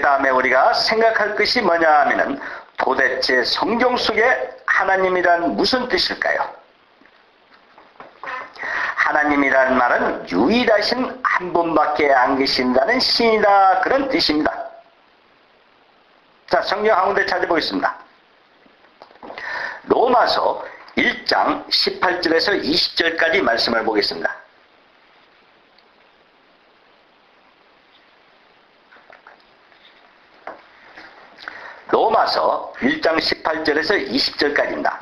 다음에 우리가 생각할 것이 뭐냐 하면은 도대체 성경 속에 하나님이란 무슨 뜻일까요? 하나님이라는 말은 유일하신 한 분밖에 안 계신다는 신이다, 그런 뜻입니다. 자, 성경 한 군데 찾아보겠습니다. 로마서 1장 18절에서 20절까지 말씀을 보겠습니다. 로마서 1장 18절에서 20절까지입니다.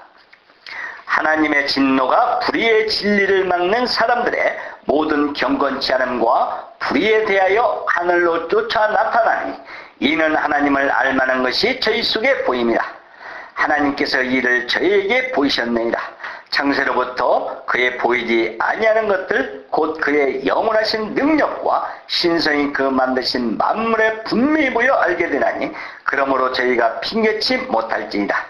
하나님의 진노가 불의의 진리를 막는 사람들의 모든 경건치 않음과 불의에 대하여 하늘로 쫓아 나타나니 이는 하나님을 알만한 것이 저희 속에 보입니다. 하나님께서 이를 저희에게 보이셨느니라. 창세로부터 그의 보이지 아니하는 것들 곧 그의 영원하신 능력과 신성이 그 만드신 만물에 분명히 보여 알게 되나니 그러므로 저희가 핑계치 못할지니라.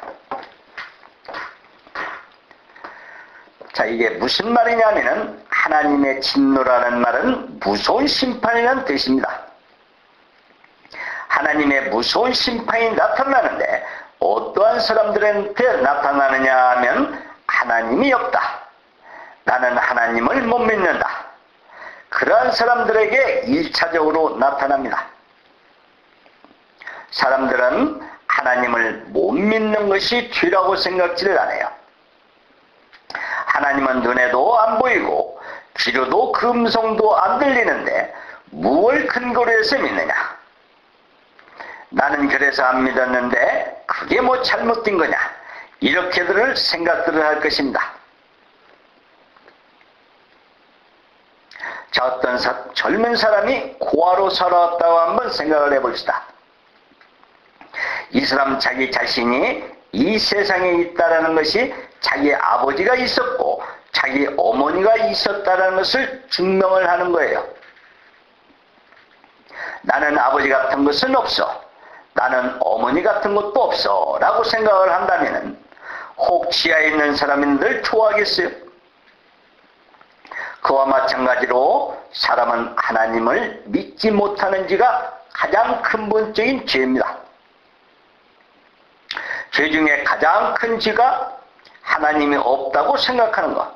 자, 이게 무슨 말이냐면은 하나님의 진노라는 말은 무서운 심판이라는 뜻입니다. 하나님의 무서운 심판이 나타나는데 어떠한 사람들한테 나타나느냐 하면 하나님이 없다, 나는 하나님을 못 믿는다, 그러한 사람들에게 1차적으로 나타납니다. 사람들은 하나님을 못 믿는 것이 죄라고 생각지를 않아요. 하나님은 눈에도 안 보이고 귀로도 그 음성도 안 들리는데 무엇을 근거로 해서 믿느냐? 나는 그래서 안 믿었는데 그게 뭐 잘못된 거냐? 이렇게들 생각들을 할 것입니다. 자, 어떤 젊은 사람이 고아로 살아왔다고 한번 생각을 해봅시다. 이 사람 자기 자신이 이 세상에 있다라는 것이 자기 아버지가 있었고 자기 어머니가 있었다라는 것을 증명을 하는 거예요. 나는 아버지 같은 것은 없어, 나는 어머니 같은 것도 없어 라고 생각을 한다면 혹 지하에 있는 사람인들 좋아하겠어요? 그와 마찬가지로 사람은 하나님을 믿지 못하는 지가 가장 근본적인 죄입니다. 죄 중에 가장 큰 죄가 하나님이 없다고 생각하는 것,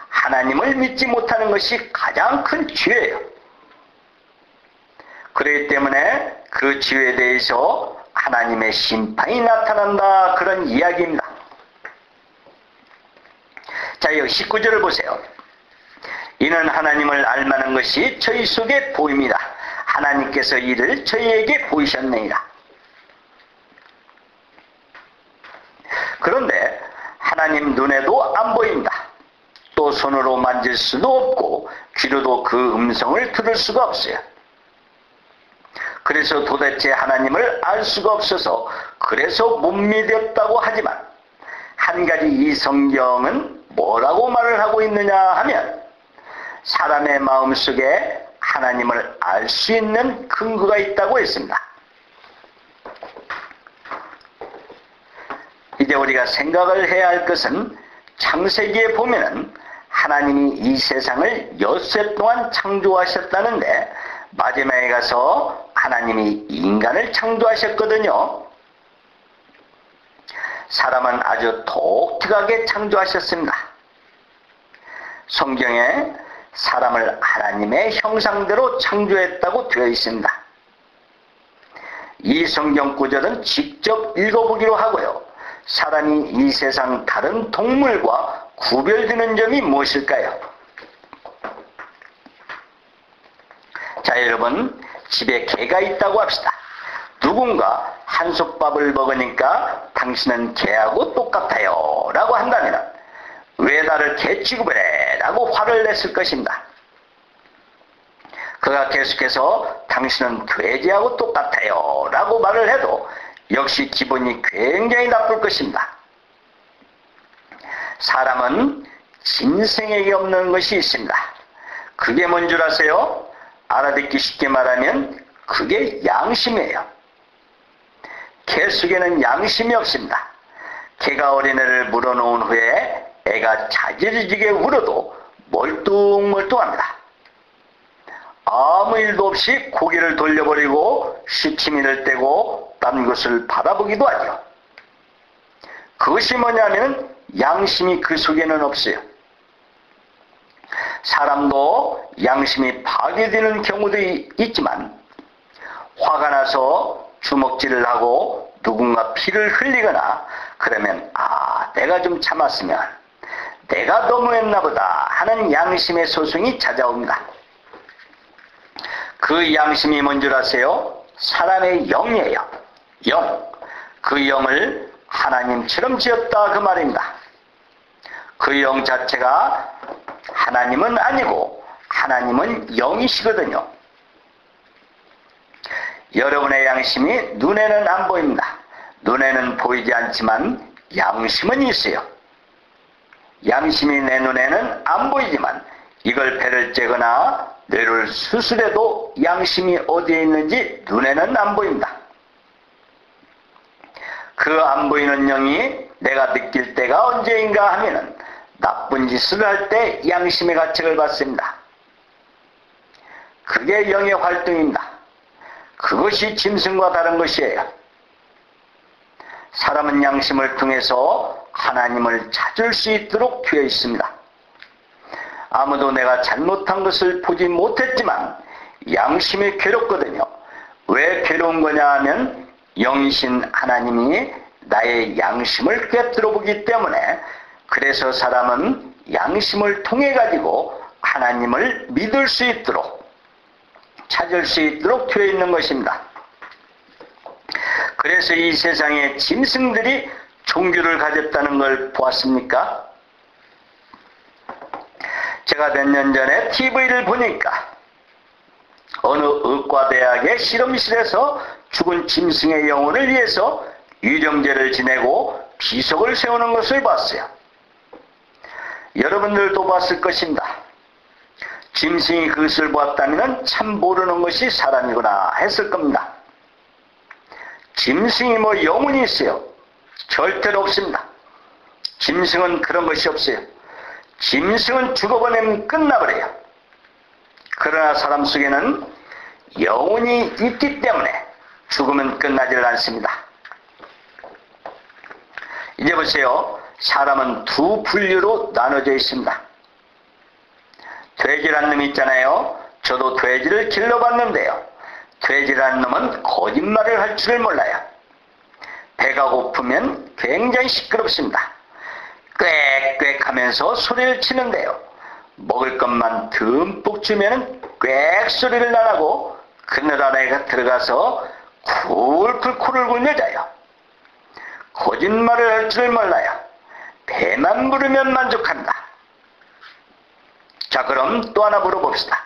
하나님을 믿지 못하는 것이 가장 큰 죄예요. 그렇기 때문에 그 죄에 대해서 하나님의 심판이 나타난다, 그런 이야기입니다. 자, 여기 19절을 보세요. 이는 하나님을 알만한 것이 저희 속에 보입니다. 하나님께서 이를 저희에게 보이셨느니라. 그런데 하나님 눈에도 안 보인다. 또 손으로 만질 수도 없고 귀로도 그 음성을 들을 수가 없어요. 그래서 도대체 하나님을 알 수가 없어서 그래서 못 믿었다고 하지만 한 가지 이 성경은 뭐라고 말을 하고 있느냐 하면 사람의 마음속에 하나님을 알 수 있는 근거가 있다고 했습니다. 이제 우리가 생각을 해야 할 것은 창세기에 보면은 하나님이 이 세상을 엿새 동안 창조하셨다는데 마지막에 가서 하나님이 인간을 창조하셨거든요. 사람은 아주 독특하게 창조하셨습니다. 성경에 사람을 하나님의 형상대로 창조했다고 되어 있습니다. 이 성경 구절은 직접 읽어보기로 하고요. 사람이 이 세상 다른 동물과 구별되는 점이 무엇일까요? 자, 여러분, 집에 개가 있다고 합시다. 누군가 한솥밥을 먹으니까 당신은 개하고 똑같아요 라고 한다면 왜 나를 개 취급해? 라고 화를 냈을 것입니다. 그가 계속해서 당신은 돼지하고 똑같아요 라고 말을 해도 역시 기분이 굉장히 나쁠 것입니다. 사람은 짐승에게 없는 것이 있습니다. 그게 뭔 줄 아세요? 알아듣기 쉽게 말하면 그게 양심이에요. 개 속에는 양심이 없습니다. 개가 어린애를 물어놓은 후에 애가 자지러지게 울어도 멀뚱멀뚱합니다. 아무 일도 없이 고개를 돌려버리고 시치미를 떼고 딴 곳을 바라보기도 하죠. 그것이 뭐냐면 양심이 그 속에는 없어요. 사람도 양심이 파괴되는 경우도 있지만 화가 나서 주먹질을 하고 누군가 피를 흘리거나 그러면 내가 좀 참았으면, 내가 너무했나 보다 하는 양심의 소송이 찾아옵니다. 그 양심이 뭔 줄 아세요? 사람의 영이에요. 영. 그 영을 하나님처럼 지었다 그 말입니다. 그 영 자체가 하나님은 아니고 하나님은 영이시거든요. 여러분의 양심이 눈에는 안 보입니다. 눈에는 보이지 않지만 양심은 있어요. 양심이 내 눈에는 안 보이지만 이걸 배를 째거나 뇌를 수술해도 양심이 어디에 있는지 눈에는 안 보입니다. 그 안 보이는 영이 내가 느낄 때가 언제인가 하면은 나쁜 짓을 할 때 양심의 가책을 받습니다. 그게 영의 활동입니다. 그것이 짐승과 다른 것이에요. 사람은 양심을 통해서 하나님을 찾을 수 있도록 되어 있습니다. 아무도 내가 잘못한 것을 보지 못했지만 양심이 괴롭거든요. 왜 괴로운 거냐 하면 영이신 하나님이 나의 양심을 꿰뚫어 보기 때문에, 그래서 사람은 양심을 통해 가지고 하나님을 믿을 수 있도록, 찾을 수 있도록 되어 있는 것입니다. 그래서 이 세상에 짐승들이 종교를 가졌다는 걸 보았습니까? 제가 몇 년 전에 TV를 보니까 어느 의과대학의 실험실에서 죽은 짐승의 영혼을 위해서 유령제를 지내고 비석을 세우는 것을 봤어요. 여러분들도 봤을 것입니다. 짐승이 그것을 보았다면 참 모르는 것이 사람이구나 했을 겁니다. 짐승이 뭐 영혼이 있어요? 절대로 없습니다. 짐승은 그런 것이 없어요. 짐승은 죽어버리면 끝나버려요. 그러나 사람 속에는 영혼이 있기 때문에 죽으면 끝나질 않습니다. 이제 보세요. 사람은 두 분류로 나눠져 있습니다. 돼지라는 놈이 있잖아요. 저도 돼지를 길러봤는데요. 돼지라는 놈은 거짓말을 할 줄을 몰라요. 배가 고프면 굉장히 시끄럽습니다. 꽥꽥 하면서 소리를 치는데요. 먹을 것만 듬뿍 주면 꽥 소리를 안 하고 그늘 안에 들어가서 쿨쿨 코를 골며 자요. 거짓말을 할 줄을 몰라요. 배만 부르면 만족한다. 자, 그럼 또 하나 물어봅시다.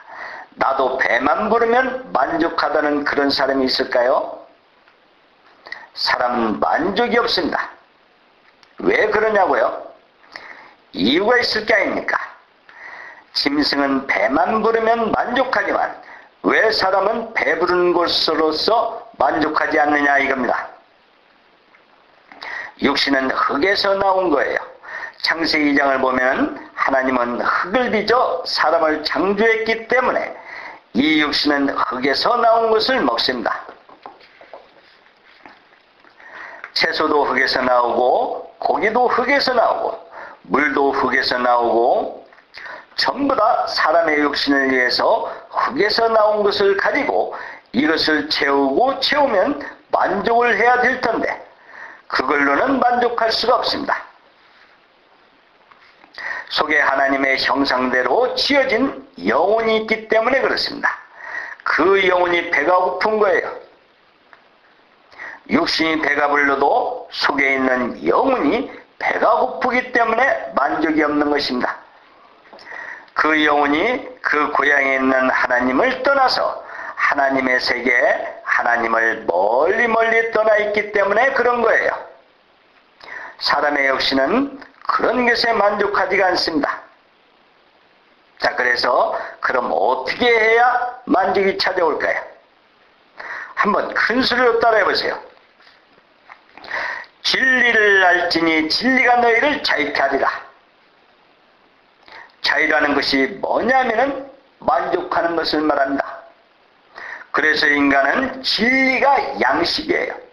나도 배만 부르면 만족하다는 그런 사람이 있을까요? 사람은 만족이 없습니다. 왜 그러냐고요? 이유가 있을 게 아닙니까? 짐승은 배만 부르면 만족하지만 왜 사람은 배 부르는 것으로서 만족하지 않느냐 이겁니다. 육신은 흙에서 나온 거예요. 창세기 2장을 보면 하나님은 흙을 빚어 사람을 창조했기 때문에 이 육신은 흙에서 나온 것을 먹습니다. 채소도 흙에서 나오고 고기도 흙에서 나오고 물도 흙에서 나오고 전부 다 사람의 육신을 위해서 흙에서 나온 것을 가지고 이것을 채우면 만족을 해야 될 텐데 그걸로는 만족할 수가 없습니다. 속에 하나님의 형상대로 지어진 영혼이 있기 때문에 그렇습니다. 그 영혼이 배가 고픈 거예요. 육신이 배가 불러도 속에 있는 영혼이 배가 고프기 때문에 만족이 없는 것입니다. 그 영혼이 그 고향에 있는 하나님을 떠나서 하나님의 세계에 하나님을 멀리 멀리 떠나 있기 때문에 그런 거예요. 사람의 육신은 그런 것에 만족하지가 않습니다. 자, 그래서 그럼 어떻게 해야 만족이 찾아올까요? 한번 큰 소리로 따라해 보세요. 진리를 알지니 진리가 너희를 자유케 하리라. 자유라는 것이 뭐냐면은 만족하는 것을 말합니다. 그래서 인간은 진리가 양식이에요.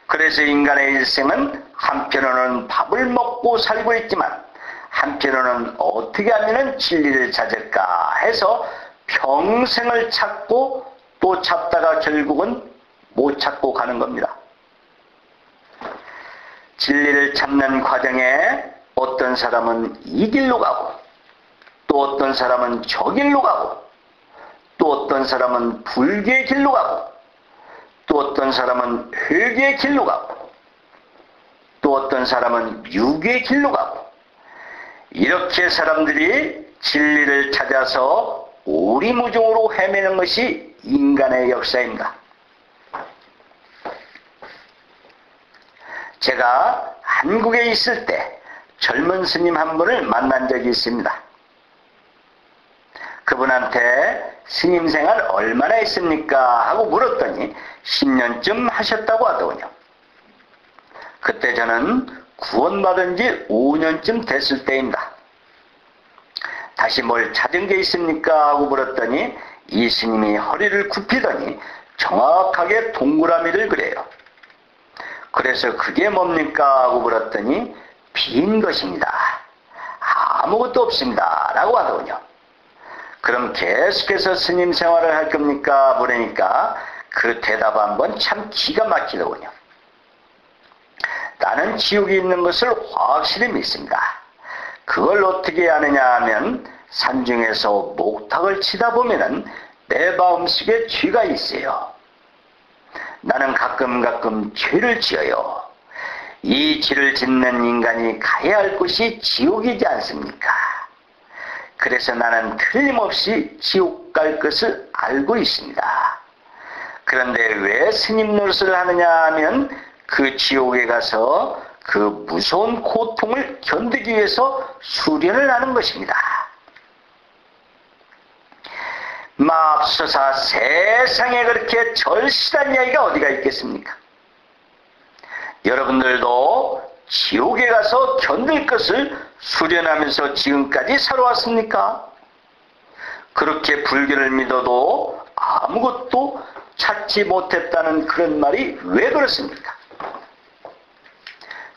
그래서 인간의 일생은 한편으로는 밥을 먹고 살고 있지만 한편으로는 어떻게 하면 진리를 찾을까 해서 평생을 찾고 또 찾다가 결국은 못 찾고 가는 겁니다. 진리를 찾는 과정에 어떤 사람은 이 길로 가고 또 어떤 사람은 저 길로 가고 또 어떤 사람은 불교의 길로 가고 또 어떤 사람은 회개의 길로 가고 또 어떤 사람은 유교의 길로 가고 이렇게 사람들이 진리를 찾아서 오리무중으로 헤매는 것이 인간의 역사입니다. 제가 한국에 있을 때 젊은 스님 한 분을 만난 적이 있습니다. 그분한테 스님 생활 얼마나 했습니까? 하고 물었더니 10년쯤 하셨다고 하더군요. 그때 저는 구원받은 지 5년쯤 됐을 때입니다. 다시 뭘 찾은 게 있습니까? 하고 물었더니 이 스님이 허리를 굽히더니 정확하게 동그라미를 그려요. 그래서 그게 뭡니까? 하고 물었더니 빈 것입니다. 아무것도 없습니다. 라고 하더군요. 그럼 계속해서 스님 생활을 할 겁니까? 물으니까 그 대답 한번 참 기가 막히더군요. 나는 지옥이 있는 것을 확실히 믿습니다. 그걸 어떻게 아느냐 하면 산중에서 목탁을 치다 보면은 내 마음속에 죄가 있어요. 나는 가끔 죄를 지어요. 이 죄를 짓는 인간이 가야 할 곳이 지옥이지 않습니까? 그래서 나는 틀림없이 지옥 갈 것을 알고 있습니다. 그런데 왜 스님 노릇을 하느냐 하면 그 지옥에 가서 그 무서운 고통을 견디기 위해서 수련을 하는 것입니다. 맙소사 세상에 그렇게 절실한 이야기가 어디가 있겠습니까? 여러분들도 지옥에 가서 견딜 것을 수련하면서 지금까지 살아왔습니까? 그렇게 불교를 믿어도 아무것도 찾지 못했다는 그런 말이 왜 그렇습니까?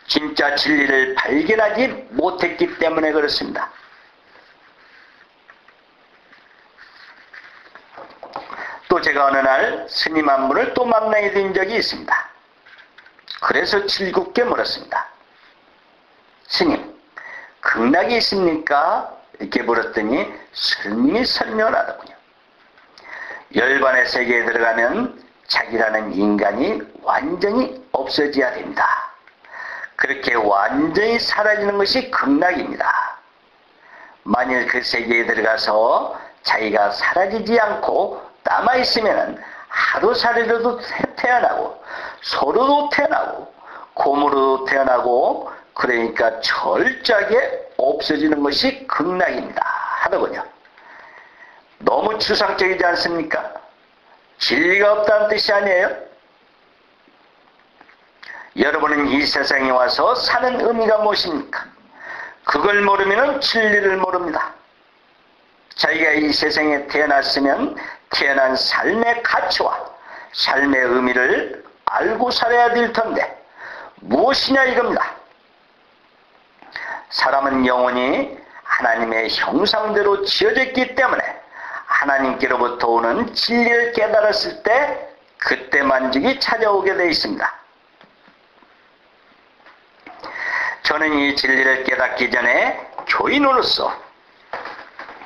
진짜 진리를 발견하지 못했기 때문에 그렇습니다. 또 제가 어느 날 스님 한 분을 또 만나게 된 적이 있습니다. 그래서 즐겁게 물었습니다. 스님, 극락이 있습니까? 이렇게 물었더니 스님이 설명을 하더군요. 열반의 세계에 들어가면 자기라는 인간이 완전히 없어져야 됩니다. 그렇게 완전히 사라지는 것이 극락입니다. 만일 그 세계에 들어가서 자기가 사라지지 않고 남아있으면 하루살이로도 태어나고 소로도 태어나고 곰으로도 태어나고 그러니까 철저하게 없어지는 것이 극락입니다. 하더군요. 너무 추상적이지 않습니까? 진리가 없다는 뜻이 아니에요? 여러분은 이 세상에 와서 사는 의미가 무엇입니까? 그걸 모르면 진리를 모릅니다. 자기가 이 세상에 태어났으면 태어난 삶의 가치와 삶의 의미를 알고 살아야 될 텐데 무엇이냐 이겁니다. 사람은 영원히 하나님의 형상대로 지어졌기 때문에 하나님께로부터 오는 진리를 깨달았을 때 그때 만족이 찾아오게 되어 있습니다. 저는 이 진리를 깨닫기 전에 교인으로서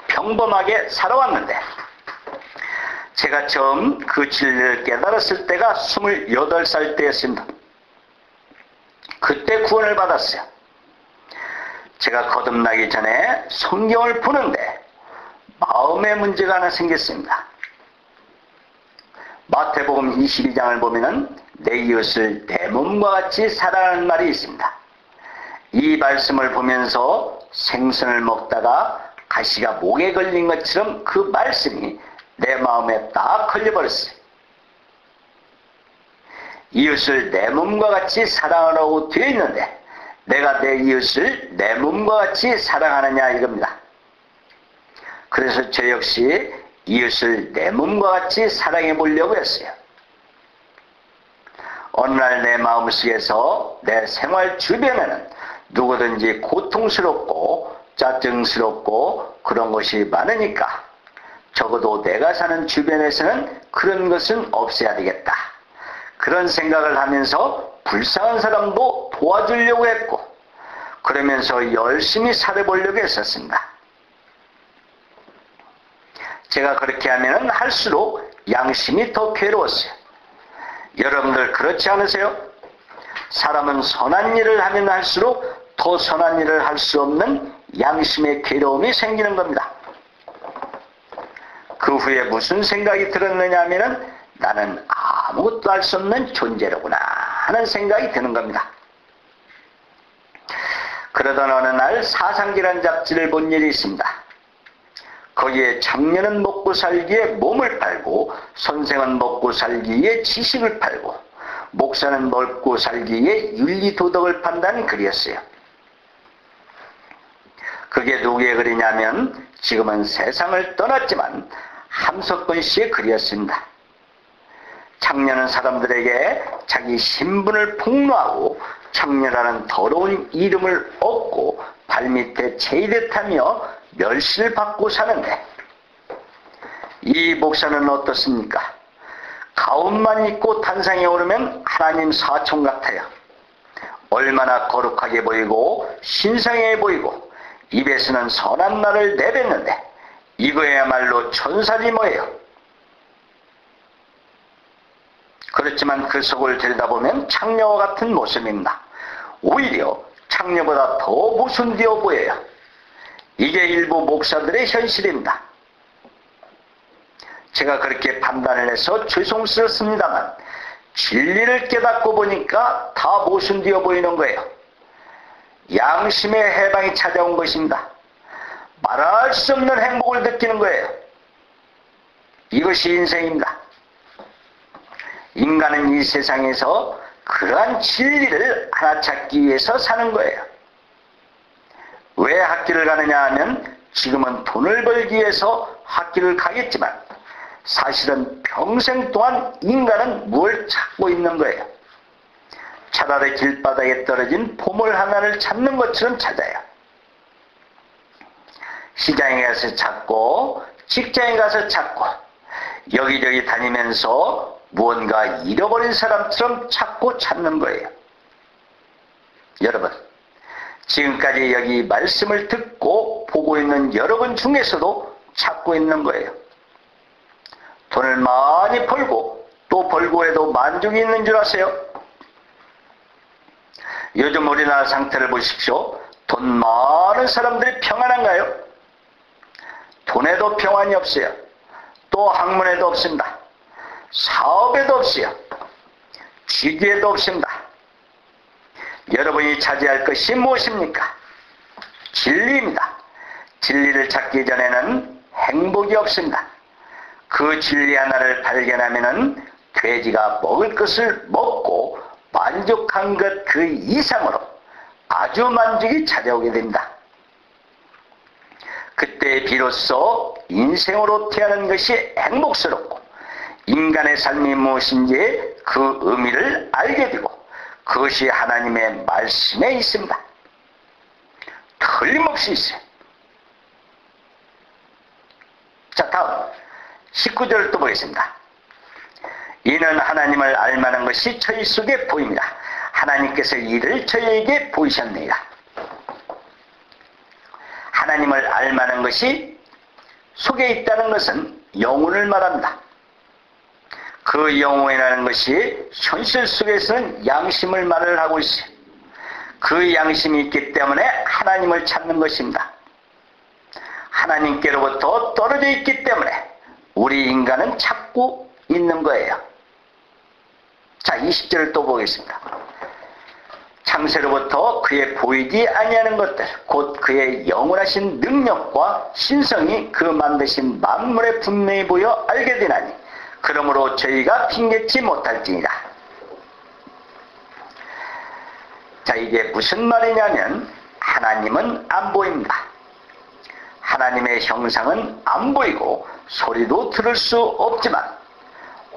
평범하게 살아왔는데 제가 처음 그 진리를 깨달았을 때가 28살 때였습니다. 그때 구원을 받았어요. 제가 거듭나기 전에 성경을 보는데 마음의 문제가 하나 생겼습니다. 마태복음 22장을 보면은 내 이웃을 내 몸과 같이 사랑하는 말이 있습니다. 이 말씀을 보면서 생선을 먹다가 가시가 목에 걸린 것처럼 그 말씀이 내 마음에 딱 걸려버렸어요. 이웃을 내 몸과 같이 사랑하라고 되어 있는데 내가 내 이웃을 내 몸과 같이 사랑하느냐 이겁니다. 그래서 저 역시 이웃을 내 몸과 같이 사랑해 보려고 했어요. 어느 날 내 마음속에서 내 생활 주변에는 누구든지 고통스럽고 짜증스럽고 그런 것이 많으니까 적어도 내가 사는 주변에서는 그런 것은 없애야 되겠다. 그런 생각을 하면서 불쌍한 사람도 도와주려고 했고 그러면서 열심히 살아보려고 했었습니다. 제가 그렇게 하면 할수록 양심이 더 괴로웠어요. 여러분들 그렇지 않으세요? 사람은 선한 일을 하면 할수록 더 선한 일을 할 수 없는 양심의 괴로움이 생기는 겁니다. 그 후에 무슨 생각이 들었느냐 하면 나는 아무것도 할 수 없는 존재로구나 하는 생각이 드는 겁니다. 그러던 어느 날 사상기란 잡지를 본 일이 있습니다. 거기에 청년은 먹고 살기에 몸을 팔고 선생은 먹고 살기에 지식을 팔고 목사는 먹고 살기에 윤리도덕을 판다는 글이었어요. 그게 누구의 글이냐면 지금은 세상을 떠났지만 함석근 씨의 글이었습니다. 청년은 사람들에게 자기 신분을 폭로하고 청년이라는 더러운 이름을 얻고 발밑에 체이듯하며 멸시를 받고 사는데 이 목사는 어떻습니까? 가운만 입고 단상에 오르면 하나님 사촌 같아요. 얼마나 거룩하게 보이고 신성해 보이고 입에서는 선한 말을 내뱉는데 이거야말로 천사지 뭐예요. 그렇지만 그 속을 들여다보면 창녀와 같은 모습입니다. 오히려 창녀보다 더 모순되어 보여요. 이게 일부 목사들의 현실입니다. 제가 그렇게 판단을 해서 죄송스럽습니다만 진리를 깨닫고 보니까 다 모순되어 보이는 거예요. 양심의 해방이 찾아온 것입니다. 말할 수 없는 행복을 느끼는 거예요. 이것이 인생입니다. 인간은 이 세상에서 그러한 진리를 하나 찾기 위해서 사는 거예요. 왜 학교를 가느냐 하면 지금은 돈을 벌기 위해서 학교를 가겠지만 사실은 평생 동안 인간은 뭘 찾고 있는 거예요. 차라리 길바닥에 떨어진 보물 하나를 찾는 것처럼 찾아요. 시장에 가서 찾고 직장에 가서 찾고 여기저기 다니면서 무언가 잃어버린 사람처럼 찾고 찾는 거예요. 여러분, 지금까지 여기 말씀을 듣고 보고 있는 여러분 중에서도 찾고 있는 거예요. 돈을 많이 벌고 또 벌고 해도 만족이 있는 줄 아세요? 요즘 우리나라 상태를 보십시오. 돈 많은 사람들이 평안한가요? 돈에도 평안이 없어요. 또 학문에도 없습니다. 사업에도 없어요. 직위에도 없습니다. 여러분이 차지할 것이 무엇입니까? 진리입니다. 진리를 찾기 전에는 행복이 없습니다. 그 진리 하나를 발견하면은 돼지가 먹을 것을 먹고 만족한 것 그 이상으로 아주 만족이 찾아오게 됩니다. 그때 비로소 인생으로 태어난 것이 행복스럽고 인간의 삶이 무엇인지 그 의미를 알게 되고 그것이 하나님의 말씀에 있습니다. 틀림없이 있어요. 자, 다음 19절을 또 보겠습니다. 이는 하나님을 알만한 것이 저희 속에 보입니다. 하나님께서 이를 저희에게 보이셨느니라. 하나님을 알만한 것이 속에 있다는 것은 영혼을 말합니다. 그 영혼이라는 것이 현실 속에서는 양심을 말을 하고 있어요. 그 양심이 있기 때문에 하나님을 찾는 것입니다. 하나님께로부터 떨어져 있기 때문에 우리 인간은 찾고 있는 거예요. 자, 20절을 또 보겠습니다. 창세로부터 그의 보이지 아니하는 것들 곧 그의 영원하신 능력과 신성이 그 만드신 만물에 분명히 보여 알게 되나니 그러므로 저희가 핑계치 못할지니라. 자, 이게 무슨 말이냐면 하나님은 안 보입니다. 하나님의 형상은 안 보이고 소리도 들을 수 없지만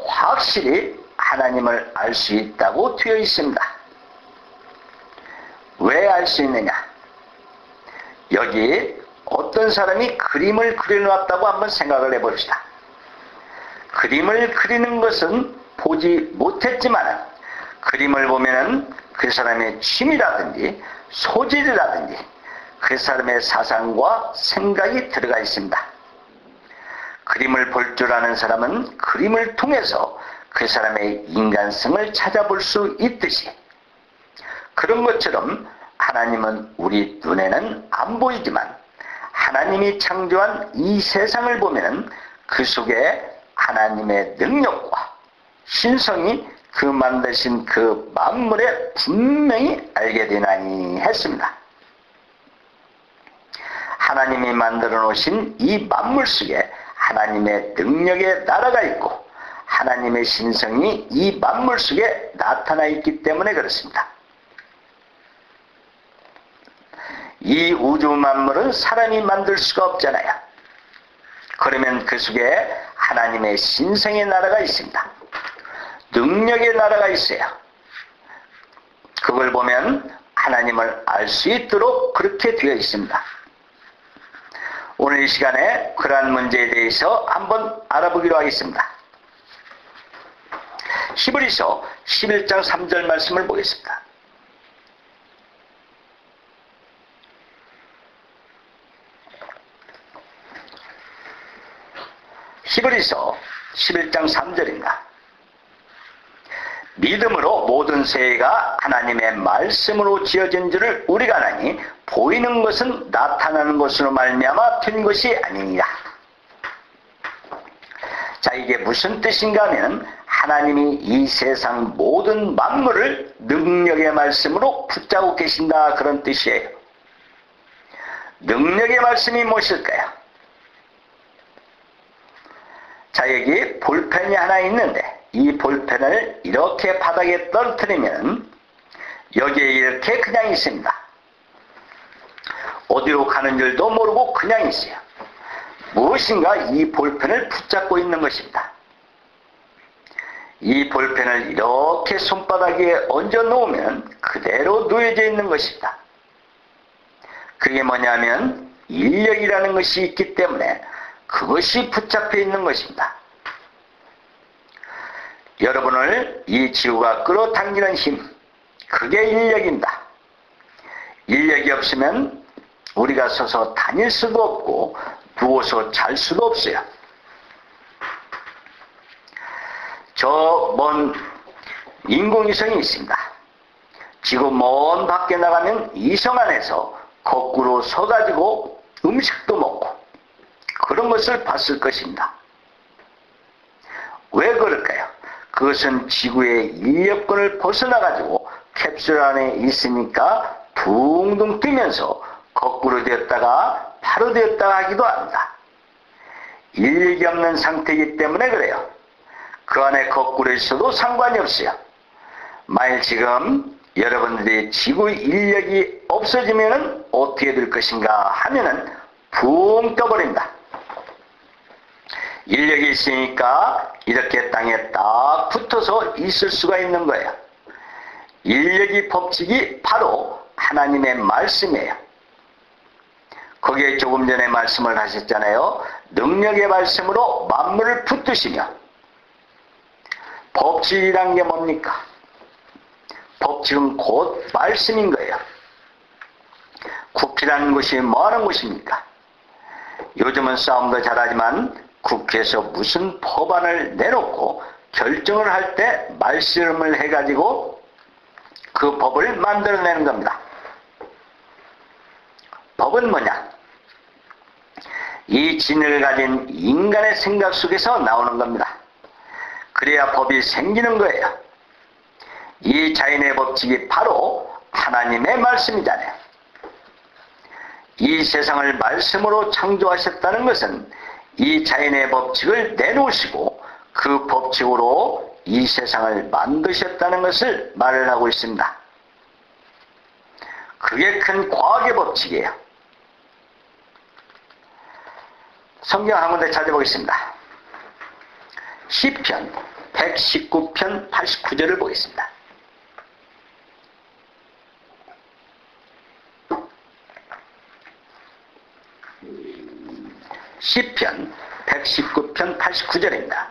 확실히 하나님을 알 수 있다고 되어 있습니다. 왜 알 수 있느냐? 여기 어떤 사람이 그림을 그려놨다고 한번 생각을 해봅시다. 그림을 그리는 것은 보지 못했지만 그림을 보면은 그 사람의 취미라든지 소질이라든지 그 사람의 사상과 생각이 들어가 있습니다. 그림을 볼 줄 아는 사람은 그림을 통해서 그 사람의 인간성을 찾아볼 수 있듯이 그런 것처럼 하나님은 우리 눈에는 안 보이지만 하나님이 창조한 이 세상을 보면 그 속에 하나님의 능력과 신성이 그 만드신 그 만물에 분명히 알게 되나니 했습니다. 하나님이 만들어 놓으신 이 만물 속에 하나님의 능력의 나라가 있고 하나님의 신성이 이 만물 속에 나타나 있기 때문에 그렇습니다. 이 우주 만물은 사람이 만들 수가 없잖아요. 그러면 그 속에 하나님의 신성의 나라가 있습니다. 능력의 나라가 있어요. 그걸 보면 하나님을 알 수 있도록 그렇게 되어 있습니다. 오늘 이 시간에 그러한 문제에 대해서 한번 알아보기로 하겠습니다. 히브리서 11장 3절 말씀을 보겠습니다. 히브리서 11장 3절입니다. 믿음으로 모든 세계가 하나님의 말씀으로 지어진 줄을 우리가 아나니 보이는 것은 나타나는 것으로 말미암아 된 것이 아니니라. 자, 이게 무슨 뜻인가 하면 하나님이 이 세상 모든 만물을 능력의 말씀으로 붙잡고 계신다, 그런 뜻이에요. 능력의 말씀이 무엇일까요? 자, 여기 볼펜이 하나 있는데 이 볼펜을 이렇게 바닥에 떨어뜨리면 여기에 이렇게 그냥 있습니다. 어디로 가는 줄도 모르고 그냥 있어요. 무엇인가 이 볼펜을 붙잡고 있는 것입니다. 이 볼펜을 이렇게 손바닥에 얹어 놓으면 그대로 놓여져 있는 것입니다. 그게 뭐냐면 인력이라는 것이 있기 때문에 그것이 붙잡혀 있는 것입니다. 여러분을 이 지구가 끌어당기는 힘, 그게 인력입니다. 인력이 없으면 우리가 서서 다닐 수도 없고 누워서 잘 수도 없어요. 저 먼 인공위성이 있습니다. 지구 먼 밖에 나가면 이성 안에서 거꾸로 서가지고 음식도 먹고 그런 것을 봤을 것입니다. 왜 그럴까요? 그것은 지구의 인력권을 벗어나가지고 캡슐 안에 있으니까 둥둥 뜨면서 거꾸로 되었다가 바로 되었다가 하기도 합니다. 인력이 없는 상태이기 때문에 그래요. 그 안에 거꾸로 있어도 상관이 없어요. 만일 지금 여러분들이 지구 인력이 없어지면 어떻게 될 것인가 하면은 붕 떠버린다. 인력이 있으니까 이렇게 땅에 딱 붙어서 있을 수가 있는 거예요. 인력이 법칙이 바로 하나님의 말씀이에요. 거기에 조금 전에 말씀을 하셨잖아요. 능력의 말씀으로 만물을 붙드시며. 법칙이란 게 뭡니까? 법칙은 곧 말씀인 거예요. 국회라는 것이 뭐 하는 것입니까? 요즘은 싸움도 잘하지만 국회에서 무슨 법안을 내놓고 결정을 할 때 말씀을 해가지고 그 법을 만들어내는 겁니다. 법은 뭐냐? 이 진을 가진 인간의 생각 속에서 나오는 겁니다. 그래야 법이 생기는 거예요. 이 자연의 법칙이 바로 하나님의 말씀이잖아요. 이 세상을 말씀으로 창조하셨다는 것은 이 자연의 법칙을 내놓으시고 그 법칙으로 이 세상을 만드셨다는 것을 말을 하고 있습니다. 그게 큰 과학의 법칙이에요. 성경 한 군데 찾아보겠습니다. 시편 119편 89절을 보겠습니다. 시편 119편 89절입니다.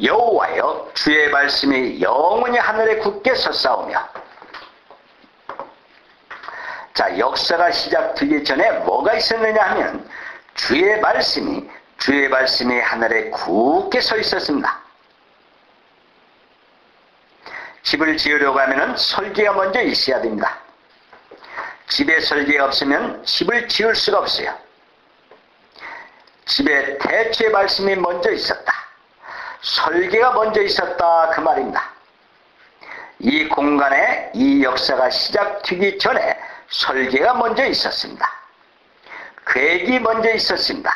여호와여 주의 말씀이 영원히 하늘에 굳게 섰사오며. 자, 역사가 시작되기 전에 뭐가 있었느냐 하면 주의 말씀이 하늘에 굳게 서 있었습니다. 집을 지으려고 하면 설계가 먼저 있어야 됩니다. 집에 설계가 없으면 집을 지을 수가 없어요. 집에 대추의 말씀이 먼저 있었다. 설계가 먼저 있었다, 그 말입니다. 이 공간에 이 역사가 시작되기 전에 설계가 먼저 있었습니다. 계획이 먼저 있었습니다.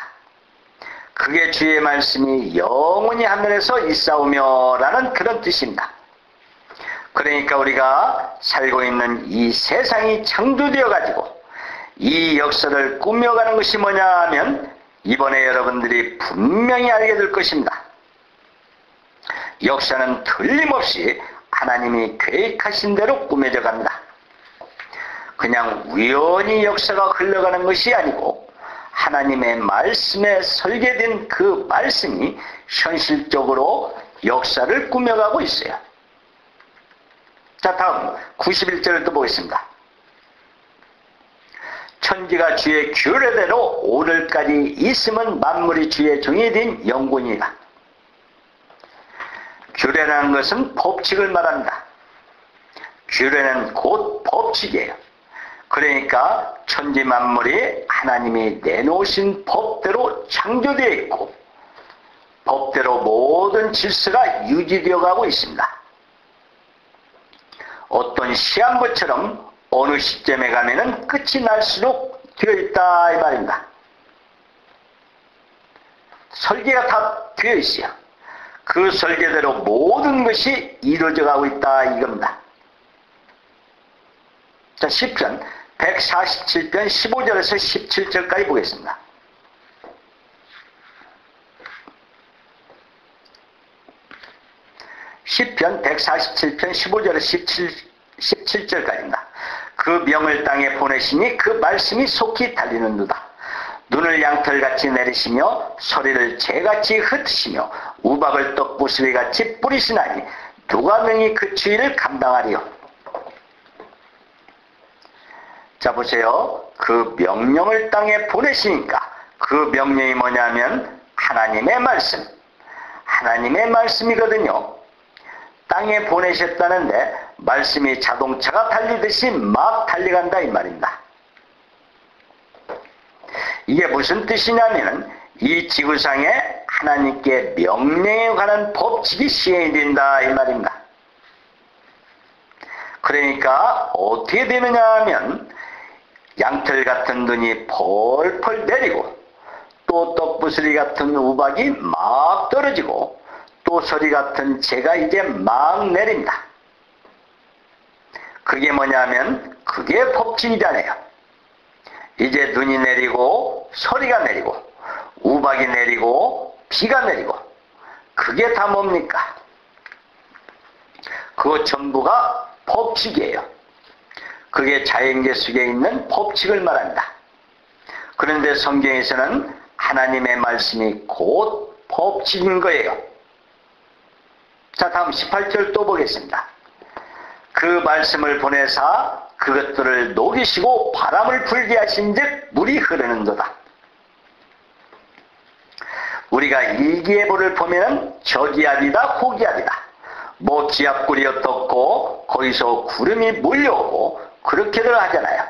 그게 주의 말씀이 영원히 하늘에서 있사오며 라는 그런 뜻입니다. 그러니까 우리가 살고 있는 이 세상이 창조되어 가지고 이 역사를 꾸며가는 것이 뭐냐 하면 이번에 여러분들이 분명히 알게 될 것입니다. 역사는 틀림없이 하나님이 계획하신 대로 꾸며져 갑니다. 그냥 우연히 역사가 흘러가는 것이 아니고 하나님의 말씀에 설계된 그 말씀이 현실적으로 역사를 꾸며가고 있어요. 자, 다음 91절을 또 보겠습니다. 천지가 주의 규례대로 오늘까지 있음은 만물이 주의 종이 된 영군이다. 규례라는 것은 법칙을 말합니다. 규례는 곧 법칙이에요. 그러니까 천지 만물이 하나님이 내놓으신 법대로 창조되어 있고 법대로 모든 질서가 유지되어 가고 있습니다. 어떤 시한부처럼 어느 시점에 가면은 끝이 날수록 되어 있다, 이 말입니다. 설계가 다 되어 있어요. 그 설계대로 모든 것이 이루어져 가고 있다, 이겁니다. 자, 시편 147편 15절에서 17절까지 보겠습니다. 시편 147편 15절에서 17절까지입니다. 그 명을 땅에 보내시니 그 말씀이 속히 달리는도다. 눈을 양털같이 내리시며 소리를 재같이 흩으시며 우박을 떡부스리같이 뿌리시나니 누가 능히 그 추위를 감당하리요. 자, 보세요. 그 명령을 땅에 보내시니까 그 명령이 뭐냐면 하나님의 말씀. 하나님의 말씀이거든요. 땅에 보내셨다는데 말씀이 자동차가 달리듯이 막 달려간다, 이 말입니다. 이게 무슨 뜻이냐면 이 지구상에 하나님께 명령에 관한 법칙이 시행이 된다, 이 말입니다. 그러니까 어떻게 되느냐 하면 양털 같은 눈이 펄펄 내리고 또 떡부스리 같은 우박이 막 떨어지고 또 소리 같은 재가 이제 막 내립니다. 그게 뭐냐면 그게 법칙이잖아요. 이제 눈이 내리고 소리가 내리고 우박이 내리고 비가 내리고 그게 다 뭡니까? 그거 전부가 법칙이에요. 그게 자연계 속에 있는 법칙을 말합니다. 그런데 성경에서는 하나님의 말씀이 곧 법칙인 거예요. 자, 다음 18절 또 보겠습니다. 그 말씀을 보내사 그것들을 녹이시고 바람을 불게 하신즉 물이 흐르는도다. 우리가 일기예보를 보면 저기압이다 호기압이다. 뭐 기압골이 어떻고 거기서 구름이 몰려오고 그렇게들 하잖아요.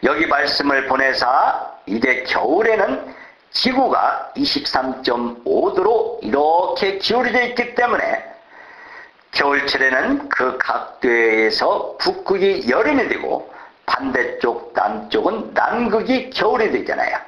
여기 말씀을 보내사 이제 겨울에는 지구가 23.5도로 이렇게 기울어져 있기 때문에 겨울철에는 그 각도에서 북극이 여름이 되고 반대쪽 남쪽은 남극이 겨울이 되잖아요.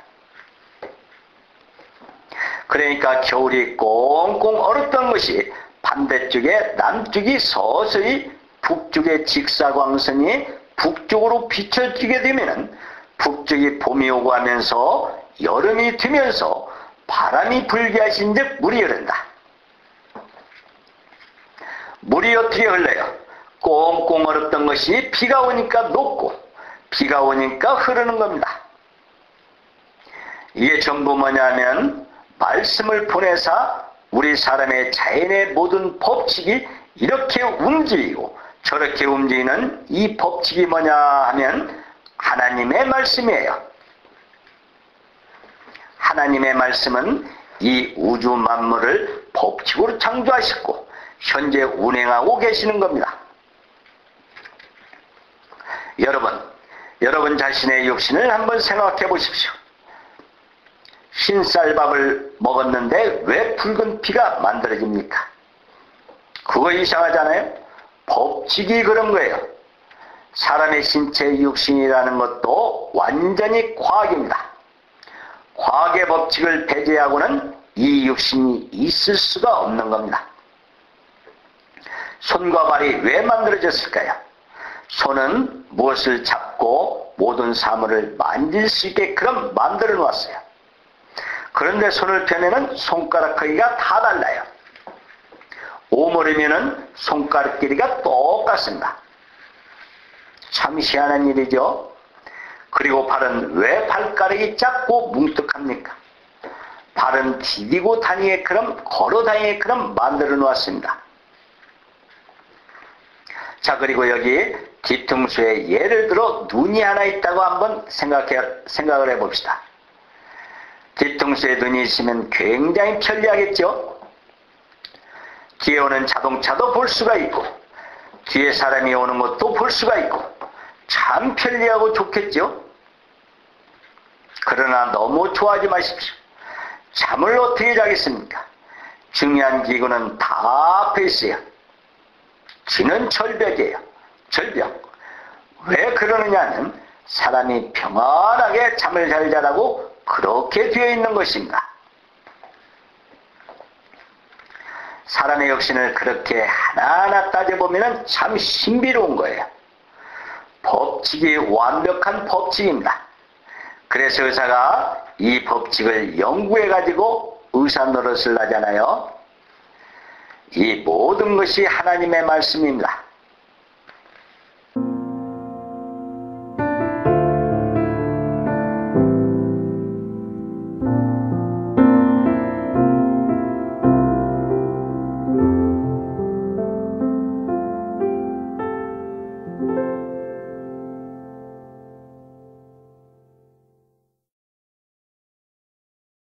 그러니까 겨울이 꽁꽁 얼었던 것이 반대쪽에 남쪽이 서서히 북쪽의 직사광선이 북쪽으로 비춰지게 되면 북쪽이 봄이 오고 하면서 여름이 되면서 바람이 불게 하신즉 물이 흐른다. 물이 어떻게 흘러요? 꽁꽁 얼었던 것이 비가 오니까 녹고 비가 오니까 흐르는 겁니다. 이게 전부 뭐냐면 말씀을 보내사 우리 사람의 자연의 모든 법칙이 이렇게 움직이고 저렇게 움직이는 이 법칙이 뭐냐 하면 하나님의 말씀이에요. 하나님의 말씀은 이 우주 만물을 법칙으로 창조하셨고 현재 운행하고 계시는 겁니다. 여러분 자신의 육신을 한번 생각해 보십시오. 흰쌀밥을 먹었는데 왜 붉은 피가 만들어집니까? 그거 이상하잖아요? 법칙이 그런 거예요. 사람의 신체 육신이라는 것도 완전히 과학입니다. 과학의 법칙을 배제하고는 이 육신이 있을 수가 없는 겁니다. 손과 발이 왜 만들어졌을까요? 손은 무엇을 잡고 모든 사물을 만질 수 있게끔 만들어 놓았어요. 그런데 손을 펴내는 손가락 크기가 다 달라요. 오므리면은 손가락 길이가 똑같습니다. 참 희한한 일이죠. 그리고 발은 왜 발가락이 작고 뭉툭합니까? 발은 디디고 다니게끔 걸어 다니게끔 만들어 놓았습니다. 자, 그리고 여기 뒤통수에 예를 들어 눈이 하나 있다고 한번 생각을 해봅시다. 뒤통수에 눈이 있으면 굉장히 편리하겠죠? 뒤에 오는 자동차도 볼 수가 있고 뒤에 사람이 오는 것도 볼 수가 있고 참 편리하고 좋겠죠? 그러나 너무 좋아하지 마십시오. 잠을 어떻게 자겠습니까? 중요한 기구는 다 앞에 있어요. 귀는 절벽이에요. 절벽. 왜 그러느냐는 사람이 평안하게 잠을 잘 자라고 그렇게 되어 있는 것입니다. 사람의 육신을 그렇게 하나하나 따져보면 참 신비로운 거예요. 법칙이 완벽한 법칙입니다. 그래서 의사가 이 법칙을 연구해가지고 의사 노릇을 하잖아요. 이 모든 것이 하나님의 말씀입니다.